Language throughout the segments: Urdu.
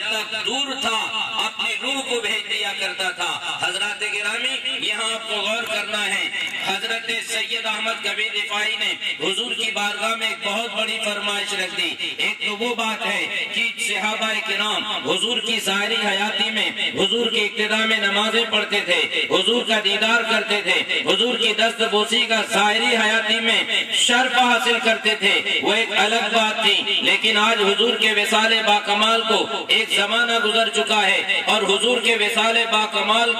تک دور تھا اپنی روح کو بھیج دیا کرتا تھا۔ حضرات گرامی یہاں آپ کو غور کرنا ہے، حضرت سید احمد کبیر رفاعی نے حضور کی بارگاہ میں ایک بہت بڑی فرمائش رکھ دی۔ ایک تو وہ بات ہے کہ صحابہ کرام حضور کی ظاہری حیاتی میں حضور کی ابتدا میں نمازیں پڑھتے تھے، حضور کا دیدار کرتے تھے، حضور کی دست بوسی کا ظاہری حیاتی میں شرف حاصل کرتے تھے، وہ ایک الگ بات تھی۔ لیکن آج حضور کے وصال باکمال کو ایک زمانہ گزر چکا ہے، اور حضور کے وصال باکمال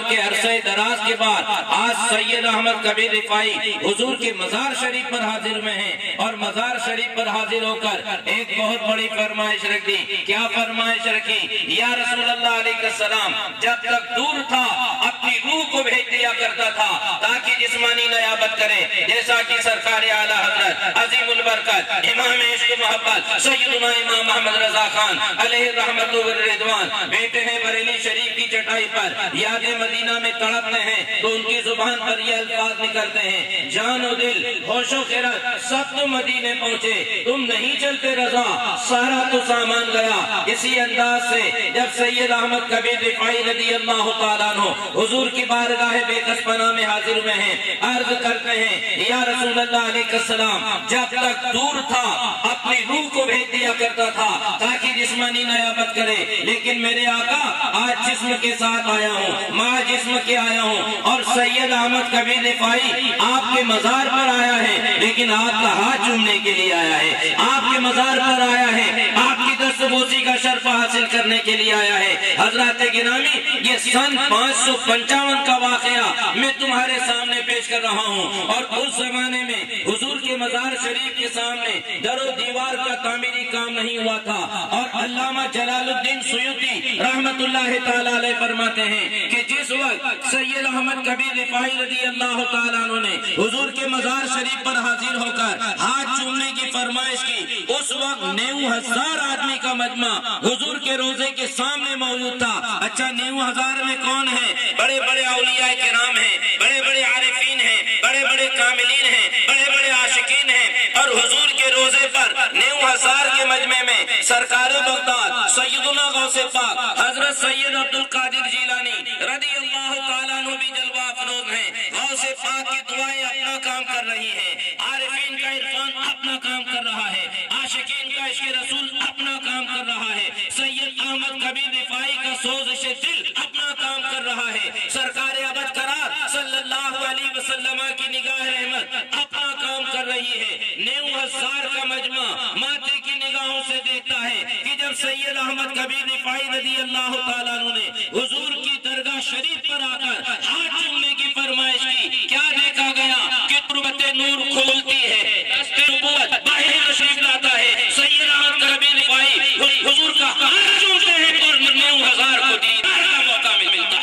کے عرصہ دراز کے بعد آج سید احمد کبیر رفاعی حضور کے مزار شریف پر حاضر میں ہیں، اور مزار شریف پر حاضر ہو کر ایک بہت بڑی فرمائش رکھ دی۔ کیا فرمائش رکھی؟ یا رسول اللہ علیہ السلام جب تک دور تھا اپنی روح کو بھیج دیا کرتا تھا تاکہ جسمانی نیابت کرے، جیسا کہ سرکار اعلیٰ حضرت عظیم البرکت امام عشق محبت سیدنا امام محمد رضا خان علیہ الرحمت والرضوان بیٹے ہیں بریلی شریف کی چٹائی پر، یاد مدینہ میں تڑپتے ہیں تو ان کی زبان پر یہ الفاظ نکلتے ہیں، جان و دل ہوش و خرد سب تو مدینے پہنچے، تم نہیں چلتے رضا سارا تو سامان گیا۔ اسی انداز سے جب سید احمد کبیر رفاعی رضی اللہ تعالیٰ عنہ حضور کی بارگاہ بے کس پناہ میں حاضر ہوئے ہیں، عرض کرتے ہیں یا رسول اللہ علیہ السلام جب تک دور تھا اپنی روح کو بھیج دیا کرتا تھا تاکہ جسمانی نیابت کرے، لیکن میرے آقا آج جسم کے ساتھ آیا ہوں، ماں جسم کے آیا ہوں، اور سید احمد کبیر رفاعی آپ کے مزار پر آیا ہے، لیکن آپ کا ہاتھ چومنے کے لیے آیا ہے، آپ کے مزار پر آیا ہے، آپ کی دست بوسی کا شرف حاصل کرنے کے لیے آیا ہے۔ حضرات گرامی یہ سن 555 کا واقعہ میں تمہارے سامنے پیش کر رہا ہوں، اور اس زمانے میں حضور کے مزار شریف کے سامنے در و دیوار کا تعمیری کام نہیں ہوا تھا، اور علامہ جلال الدین سیوطی رحمت اللہ تعالیٰ علیہ فرماتے ہیں کہ جس وقت سید احمد کبیر رفاعی رضی اللہ تعالیٰ عنہ نے حضور کے مزار شریف پر حاضر ہو کر ہاتھ چومنے کی فرمائش کی، اس وقت 90,000 آدمی کا مجمع حضور کے روزے کے سامنے موجود تھا۔ اچھا 90,000 میں کون ہے؟ بڑے بڑے اولیاء کرام ہیں، بڑے بڑے عارفین ہیں، بڑے بڑے کاملین ہیں، بڑے بڑے عاشقین ہیں، اور حضور کے روزے پر 90,000 کے مجمع میں سرکار بغداد سیدنا غوث پاک حضرت سید عبد القادر جیلانی رضی اللہ تعالیٰ عنہ بھی جلوہ افروز ہیں۔ غوث پاک کی دعائیں اپنا کام کر رہی ہیں، عارفین کا عرفان اپنا کام کر رہا ہے، عاشقین کا عشق رسول اپنا کام کر رہا ہے، سید احمد کبیر رفاعی کا سوزش دل اپنا کام کر رہا ہے، سرکار ابد قرار صلی اللہ علیہ وسلم کی نگاہ رحمت اپنا کام کر رہی ہے۔ 90,000 کا مجمع ماتھے کی نگاہوں سے دیکھتا ہے کہ جب سید احمد کبیر رفاعی رضی اللہ تعالیٰ عنہ نے حضور کی درگاہ شریف پر آ کر ہاتھ چومنے کی فرمائش کی، کیا دیکھا گیا کہ تربت نور کھولتی ہے، دست نبوت باہر تشریف لاتا ہے، سید احمد کبیر رفاعی حضور کا ہاتھ چومتے ہیں اور 90,000 کو دیدار کا موقع ملتا ہے۔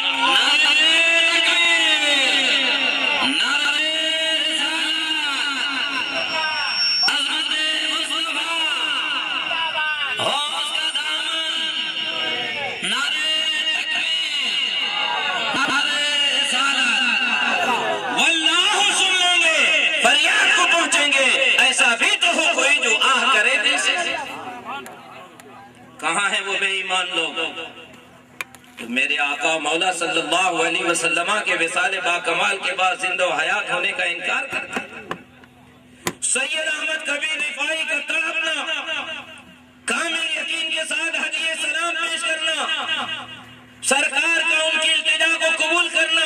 کہاں ہیں وہ بے ایمان لوگ؟ میرے آقا مولا صلی اللہ علیہ وسلم کے وصال باکمال کے بعد زندہ و حیات ہونے کا انکار کرتا ہے۔ سید احمد کبیر رفاعی کا تڑپنا، کامل یقین کے ساتھ ہدیہ سلام پیش کرنا، سرکار کا ان کی التجا کو قبول کرنا،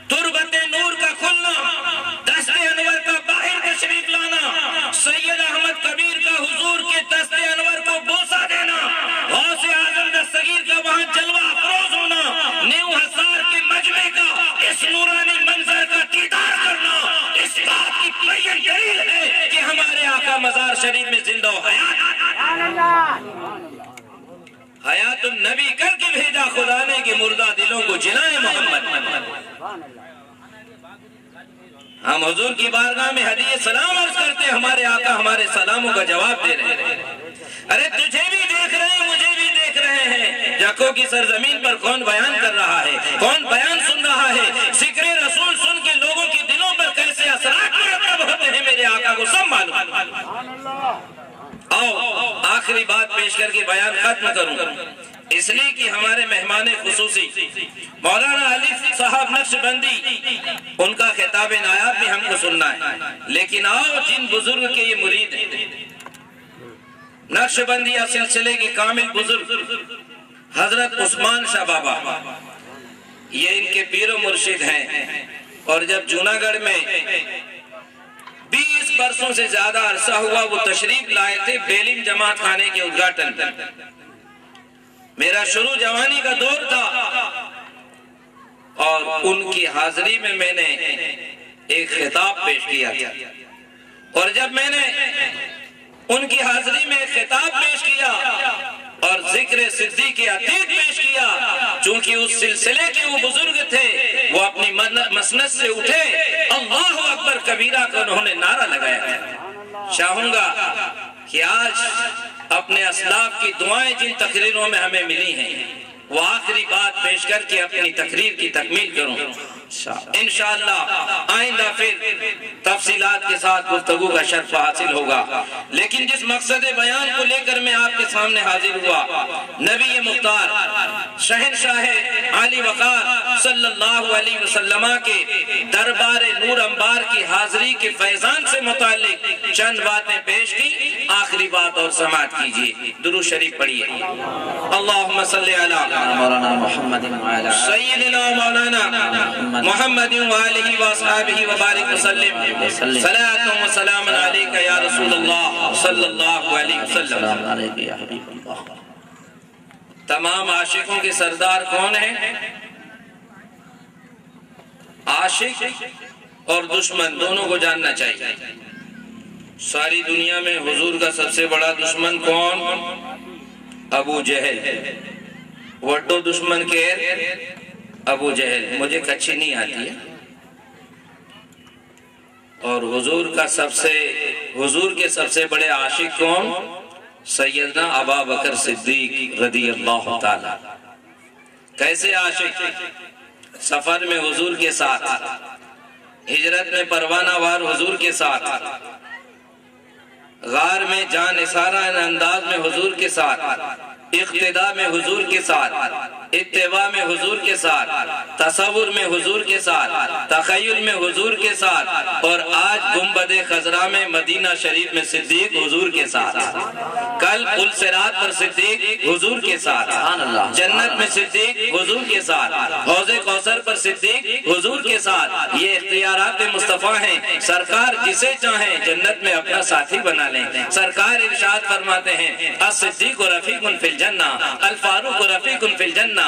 تربت نور کا کھلنا، دست انور کا باہر تشریف لانا، سید احمد کبیر کا حضور کے دست انور کو بوسہ دینا، غوث اعظم دستگیر کا وہاں جلوہ افروز ہونا، 90,000 کے مجمع کا اس نورانی منظر کا دیدار کرنا، اس بات کی بین دلیل ہے کہ ہمارے آقا مزار شریف میں زندہ و حیات النبی کر کے بھیجا خدا نے کہ مردہ دلوں کو جلائے محمد۔ ہم حضور کی بارگاہ میں ہدیہ سلام عرض کرتے ہیں، ہمارے آقا ہمارے سلاموں کا جواب دے رہے ہیں۔ ارے تجھے بھی دیکھ رہے ہیں، مجھے بھی دیکھ رہے ہیں، جکو کی سرزمین پر کون بیان کر رہا ہے، کون بیان سن رہا ہے، ذکر رسول سن کے لوگوں کی دلوں پر کیسے اثرات مرتب ہوتے ہیں، میرے آقا کو سب معلوم۔ آؤ آخری بات پیش کر کے بیان ختم کروں، اس لیے کہ ہمارے مہمان خصوصی مولانا علی صاحب نقشبندی، ان کا خطاب نایاب بھی ہم کو سننا ہے، لیکن آؤ جن بزرگ کے یہ مرید ہیں، نقشبندیہ سلسلے کے کامل بزرگ حضرت عثمان شاہ بابا، یہ ان کے پیر و مرشد ہیں، اور جب جوناگڑھ میں 20 برسوں سے زیادہ عرصہ ہوا وہ تشریف لائے تھے بیلیم جماعت خانے کے ادگھاٹن پر۔ میرا شروع جوانی کا دور تھا اور ان کی حاضری میں میں نے ایک خطاب پیش کیا تھا، اور جب میں نے ان کی حاضری میں ایک خطاب پیش کیا اور ذکر صدیق عتیق پیش کیا، چونکہ اس سلسلے کے وہ بزرگ تھے، وہ اپنی مسند سے اٹھے، اللہ اکبر کبیرہ کا انہوں نے نعرہ لگایا۔ چاہوں گا کہ آج اپنے اسلاف کی دعائیں جن تقریروں میں ہمیں ملی ہیں وہ آخری بات پیش کر کے اپنی تقریر کی تکمیل کروں، انشاءاللہ آئندہ پھر تفصیلات کے ساتھ گفتگو کا شرف حاصل ہوگا۔ لیکن جس مقصد بیان کو لے کر میں آپ کے سامنے حاضر ہوا، نبی مختار شہنشاہ عالی وقار صلی اللہ علیہ وسلم کے دربار نور انبار کی حاضری کے فیضان سے متعلق چند باتیں پیش کی، آخری بات اور سماعت کیجئے، درود شریف پڑھیے۔ اللہم صلی علی مولانا محمد سیدنا مولانا محمد وآلہ وآصحابہ وبارک وسلم، صلاۃ و سلام علیکہ یا رسول اللہ صلی اللہ علیہ وسلم۔ تمام عاشقوں کے سردار کون ہیں؟ عاشق اور دشمن دونوں کو جاننا چاہیے۔ ساری دنیا میں حضور کا سب سے بڑا دشمن کون؟ ابو جہل، وڈو دشمن کے ابو جہل، مجھے کچھی نہیں آتی ہے۔ اور حضور کے سب سے بڑے عاشق کون؟ سیدنا ابا بکر صدیق رضی اللہ تعالی۔ کیسے عاشق؟ سفر میں حضور کے ساتھ، ہجرت میں پروانہ وار حضور کے ساتھ، غار میں جان نثارہ انداز میں حضور کے ساتھ، اقتداء میں حضور کے ساتھ، اتباع میں حضور کے ساتھ، تصور میں حضور کے ساتھ، تخیل میں حضور کے ساتھ، اور آج گنبد خضرا میں مدینہ شریف میں صدیق حضور کے ساتھ، کل پل صراط پر صدیق حضور کے ساتھ، جنت میں صدیق حضور کے ساتھ، حوض کوثر پر صدیق حضور کے ساتھ۔ یہ اختیارات مصطفیٰ ہیں، سرکار جسے چاہیں جنت میں اپنا ساتھی بنا لیں۔ سرکار ارشاد فرماتے ہیں الصدیق رفیق فی الجنہ، الفاروق رفیق فی الجنہ،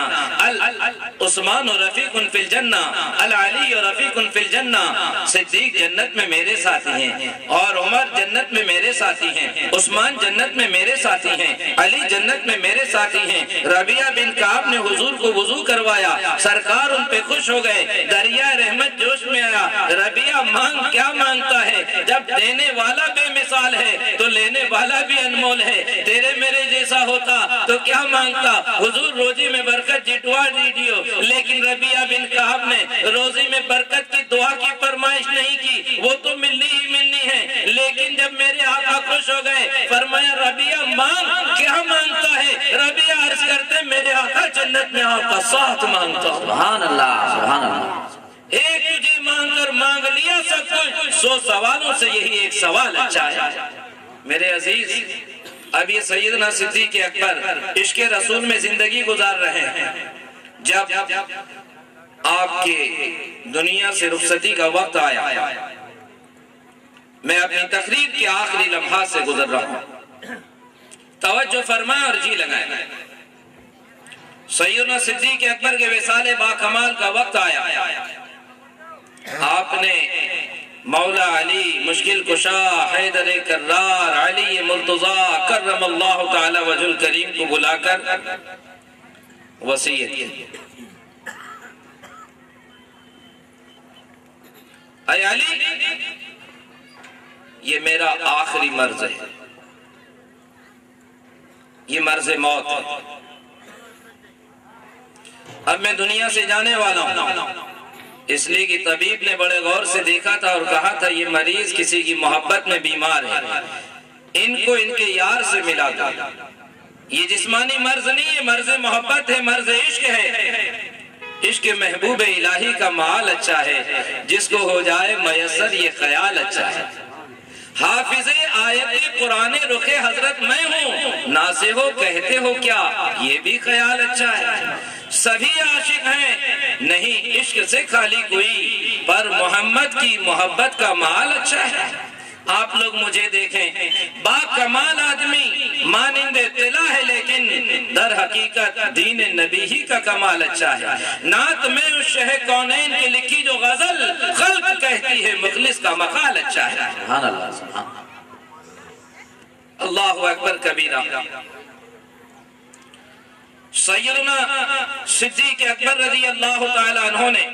عثمان رفیق فی الجنہ، العلی رفیق فی الجنہ۔ صدیق جنت میں میرے ساتھی ہیں، اور عمر جنت میں میرے ساتھی ہیں، عثمان جنت میں میرے ساتھی ہیں، علی جنت میں میرے ساتھی ہیں۔ ربیعہ بن کعب نے حضور کو وضو کروایا، سرکار ان پہ خوش ہو گئے، دریا رحمت جوش میں آیا۔ ربیعہ مانگ کیا مانگتا ہے؟ جب دینے والا بے مثال ہے تو لینے والا بھی انمول ہے، تیرے میرے جیسا ہوتا تو کیا مانگتا؟ حضور روزی میں برکت جٹوا دیجیو، لیکن ربیعہ بن کعب نے روزی میں برکت کی دعا کی فرمائش نہیں کی، وہ تو ملنی ہی ملنی ہے، لیکن جب میرے آقا خوش ہو گئے فرمایا ربیعہ مانگ، کیا مانگتا ہے؟ ربیعہ عرض کرتے میرے آقا جنت میں آپ کا ساتھ مانگتا ہوں۔ سبحان اللہ، سبحان اللہ۔ ایک تجھے مانگ کر مانگ لیا سب کچھ، 100 سوالوں سے یہی ایک سوال اچھا ہے۔ میرے عزیز، اب یہ سیدنا صدیق اکبر عشق رسول میں زندگی گزار رہے ہیں، جب آپ کے دنیا سے رخصتی کا وقت آیا، میں اپنی تقریر کے آخری لمحات سے گزر رہا ہوں، توجہ فرمائیں اور جی لگائیں۔ سیدنا صدیق اکبر کے وصال با کمال کا وقت آیا، آپ نے مولا علی مشکل کشا حیدر کرار علی مرتضی کرم اللہ تعالی وجہ الکریم کو بلا کر وصیت کی، اے علی یہ میرا آخری مرض ہے، یہ مرض موت ہے، اب میں دنیا سے جانے والا ہوں۔ اس لیے کہ طبیب نے بڑے غور سے دیکھا تھا اور کہا تھا یہ مریض کسی کی محبت میں بیمار ہے، ان کو ان کے یار سے ملا دو۔ یہ جسمانی مرض نہیں، یہ مرض محبت ہے، مرض عشق ہے۔ عشق محبوب الہی کا معال اچھا ہے، جس کو ہو جائے میسر یہ خیال اچھا ہے۔ حافظ آیت قرآن رخ حضرت میں ہوں، ناصح ہو کہتے ہو کیا یہ بھی خیال اچھا ہے۔ سبھی عاشق ہیں نہیں عشق سے خالی کوئی، پر محمد کی محبت کا معال اچھا ہے۔ آپ لوگ مجھے دیکھیں، با کمال آدمی مانند اطلاع ہے، لیکن در حقیقت دین نبی ہی کا کمال اچھا ہے۔ نعت میں اس شہ کونین کی لکھی جو غزل خلق کہتی ہے، مخلص کا مقال اچھا ہے۔ سبحان اللہ، سبحان اللہ اکبر کبیرہ۔ سیدنا صدیق اکبر رضی اللہ تعالیٰ عنہ نے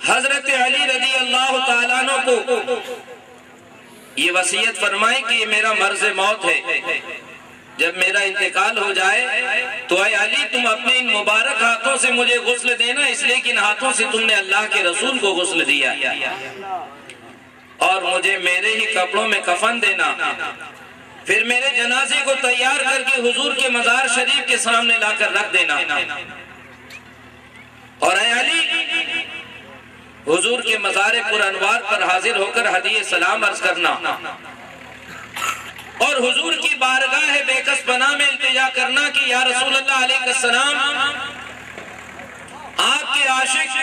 حضرت علی رضی اللہ تعالیٰ عنہ کو یہ وصیت فرمائی کہ یہ میرا مرض موت ہے، جب میرا انتقال ہو جائے تو اے علی تم اپنے ان مبارک ہاتھوں سے مجھے غسل دینا، اس لیے کہ ان ہاتھوں سے تم نے اللہ کے رسول کو غسل دیا، اور مجھے میرے ہی کپڑوں میں کفن دینا، پھر میرے جنازے کو تیار کر کے حضور کے مزار شریف کے سامنے لا کر رکھ دینا، اور اے علی حضور کے مزار پر انوار پر حاضر ہو کر ہدیہ سلام عرض کرنا، اور حضور کی بارگاہ بے کس پناہ میں التجا کرنا کہ یا رسول اللہ علیہ السلام، آپ کے عاشق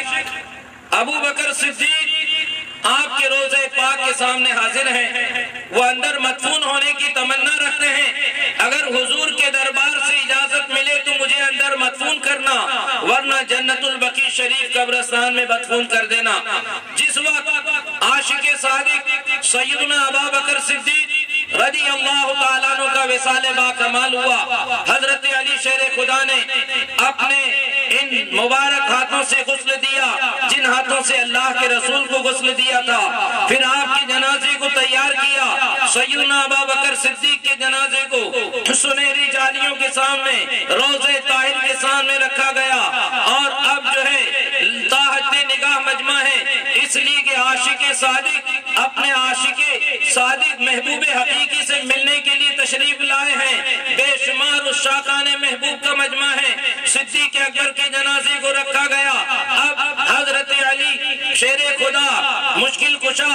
ابو بکر صدیق آپ کے روضہ پاک کے سامنے حاضر ہیں، وہ اندر مدفون ہونے کی تمنا رکھتے ہیں، اگر حضور کے دربار سے اجازت ملے تو مجھے اندر مدفون کرنا، ورنہ جنت البقیع شریف قبرستان میں مدفون کر دینا۔ جس وقت عاشق صادق سیدنا ابو بکر صدیق رضی اللہ تعالیٰ عنہ کا وصال با کمال ہوا، حضرت علی شیر خدا نے اپنے ان مبارک ہاتھوں سے غسل دیا جن ہاتھوں سے اللہ کے رسول کو غسل دیا تھا، پھر آپ کے جنازے کو تیار کیا، سیدنا ابو بکر صدیق کے جنازے کو سنہری جالیوں کے سامنے روضہ طاہر کے سامنے رکھا گیا، اور اب جو ہے تاحت نگاہ مجمع ہے، اس لیے کہ عاشق صادق اپنے عاشق صادق محبوب حقیقی سے ملنے کے لیے تشریف لائے ہیں، بے شمار عشاقان محبوب کا مجمع ہے۔ صدیق اکبر کے جنازے کو رکھا گیا، اب حضرت علی شیر خدا مشکل کشا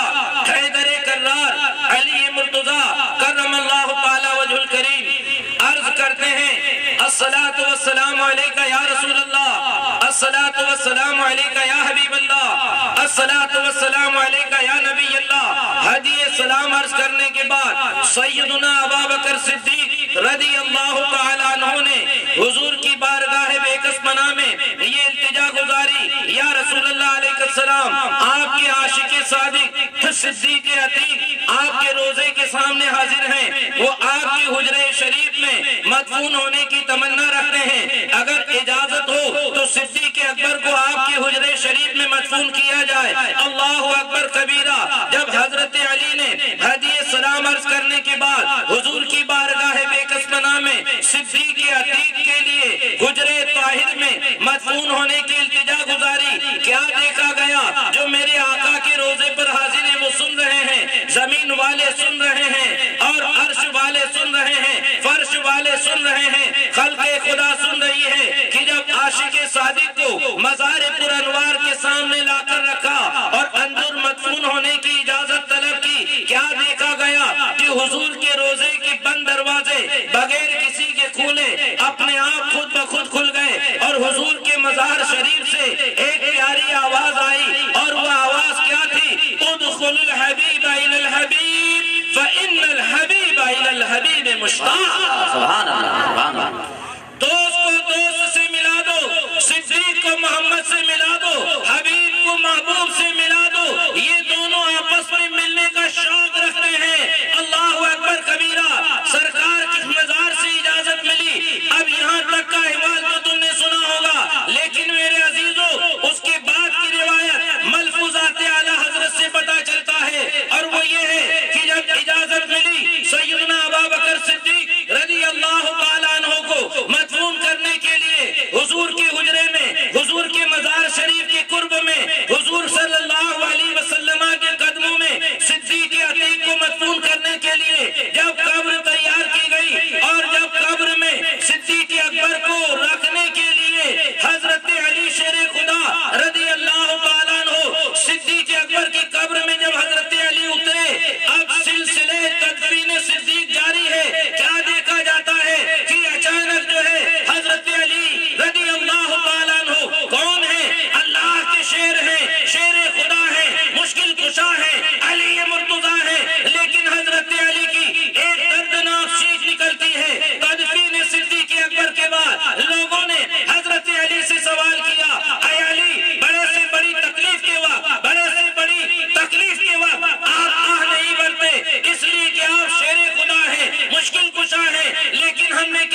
حیدر کرار علی مرتضی کرم اللہ تعالی وجہ الکریم عرض کرتے ہیں الصلاة والسلام علیکہ یا رسول اللہ، الصلاة والسلام علیکہ یا حبیب اللہ، الصلاة والسلام علیکہ یا نبی اللہ۔ ہدیہ سلام عرض کرنے کے بعد سیدنا ابو بکر صدیق رضی اللہ تعالی عنہ نے حضور کی بارگاہ بے کس پناہ میں یہ التجا گزاری، یا رسول اللہ علیہ السلام، آپ کے عاشق صادق صدیق عتیق آپ کے روضے کے سامنے حاضر ہیں، وہ آپ کے حجرہ شریف میں مدفون ہونے کی تمنا رکھتے ہیں، اگر اجازت ہو تو صدیق اکبر کو آپ کے حجرہ شریف میں مدفون کیا جائے۔ اللہ اکبر کبیرہ۔ جب حضرت علی نے ہدیہ سلام عرض کرنے کے بعد حضور کی بارگاہ بے کس پناہ میں صدیق عتیق کے لیے حجرہ طاہر میں مدفون ہونے کی التجا گزاری، کیا دیکھا گیا؟ جو میرے آقا کے روضے پر حاضر ہیں وہ سن رہے ہیں، زمین والے سن رہے ہیں، اور عرش والے سن رہے ہیں، فرش والے سن رہے ہیں، خلق خدا سن رہی ہے کہ جب عاشق صادق کو مزار پر انوار کے سامنے لا کر رکھا اور اندر مدفون ہونے کی اجازت طلب کی، کیا دیکھا گیا کہ حضور کے روضے کے بند دروازے بغیر کسی کے کھولے اپنے آپ خود بخود کھل گئے، اور حضور کے مزار شریف سے ایک پیاری آواز آئی، اور وہ آواز کیا تھی؟ ادخل الحبیب الی الحبیب فإن الحبیب الی الحبیب مشتاق۔ سبحان اللہ، سبحان اللہ۔ دوست کو دوست سے ملا دو، صدیق کو محمد سے ملا دو، حبیب کو محبوب سے ملا دو، یہ دونوں آپس میں ملنے کا شوق رکھتے ہیں۔ اللہ اکبر کبیرہ۔ سرکار کی مزار سے اجازت ملی، اب یہاں تک کا احوال تو تم نے سنا ہوگا، لیکن میرے عزیزوں اس کے بعد کی روایت ملفوظات اعلیٰ حضرت سے پتا چلتا ہے، اور وہ یہ ہے کہ جب اجازت ملی سیدنا ابو بکر صدیق رضی اللہ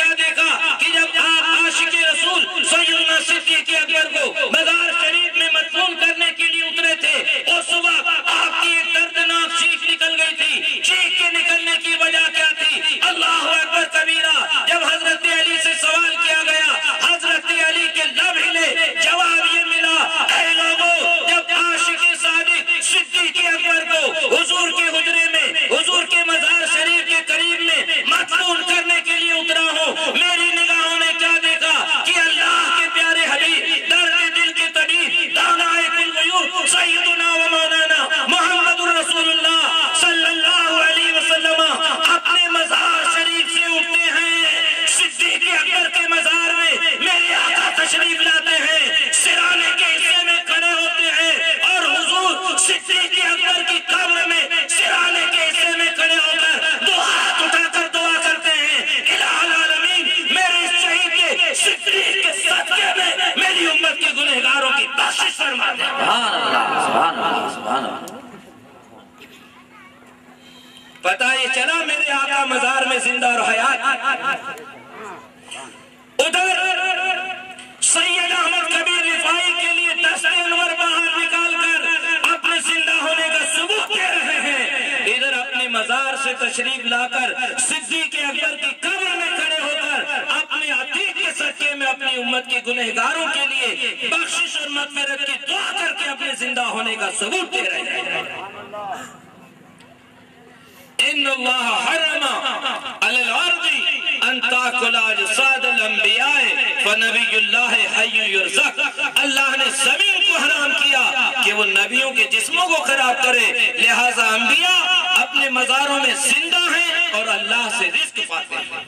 کیا دیکھا کہ جب آپ عاشق رسول سیدنا صدیق اکبر کو مزار شریف میں مدفون کرنے کے لیے اترے تھے، اس وقت آپ کی ایک دردناک چیخ نکل گئی تھی۔ چیخ کے نکلنے کی وجہ کیا تھی؟ اللہ اکبر کبیرہ۔ جب حضرت علی سے سوال کیا گیا، حضرت علی کے لب ہلے، جواب یہ ملا، اے لوگوں، جب عاشق صادق صدیق اکبر کو حضور کے حجرے میں، حضور کے مزار شریف کے قریب میں مدفون کرنے کے لیے اترا ہوں، میری نگاہوں نے کیا دیکھا کہ اللہ کے پیارے حبیب، درد دل کے طبیب، دانائے کل غیور، سیدنا و مولانا محمد الرسول اللہ صلی اللہ علیہ وسلم اپنے مزار شریف سے اٹھتے ہیں، صدیق اکبر کے مزار میں میرے آقا تشریف لاتے ہیں، سرانے کے حصے میں کھڑے ہوتے ہیں اور حضور صدیق اکبر کی قبر میں سرانے کے حصے میں کھڑے ہو کر دو ہاتھ اٹھا کر دعا کرتے ہیں، الہ العالمین میرے اس شہید کے صدیق کے صدقے میں میری امت کے گنہگاروں کی بخشش فرما دے۔ سبحان اللہ، سبحان اللہ، سبحان اللہ۔ پتہ یہ چلا میرے آقا مزار میں زندہ اور حیات۔ ادھر سید احمد کبیر رفاعی کے لیے دست انور باہر نکال کر اپنے زندہ ہونے کا ثبوت دے رہے ہیں، ادھر اپنے مزار سے تشریف لا کر صدیق اکبر کی قبر میں کھڑے ہو کر اپنے عتیق کے صدقے میں اپنی امت کے گنہگاروں کے لیے بخشش اور مغفرت کی دعا کر کے اپنے زندہ ہونے کا ثبوت دے رہے ہیں۔ ان اللہ حرم علی الارض ان تاکل اجساد الانبیاء فنبی اللہ حی یرزق، اللہ نے زمین کو حرام کیا کہ وہ نبیوں کے جسموں کو خراب کرے، لہذا انبیاء اپنے مزاروں میں زندہ ہیں اور اللہ سے رزق پاتے ہیں۔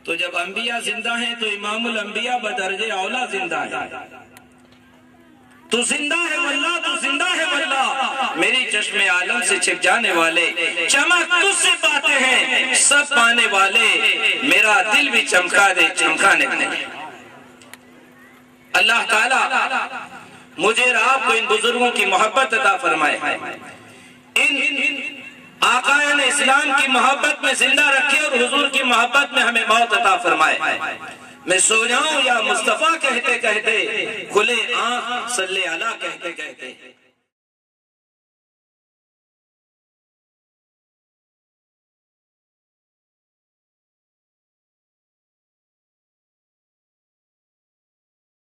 تو جب انبیاء زندہ ہیں تو امام الانبیاء بدرجہ اولا زندہ ہے۔ تو زندہ ہے واللہ، تو زندہ ہے واللہ، میری چشم عالم سے چھپ جانے والے، چمک تجھ سے پاتے ہیں سب پانے والے، میرا دل بھی چمکا دے چمکانے دے۔ اللہ تعالیٰ مجھے اور آپ کو ان بزرگوں کی محبت عطا فرمائے، ان آقائن اسلام کی محبت میں زندہ رکھے اور حضور کی محبت میں ہمیں موت عطا فرمائے۔ میں سو جاؤں یا مصطفیٰ کہتے کہتے، کھلے آنکھ صلی اللہ کہتے کہتے۔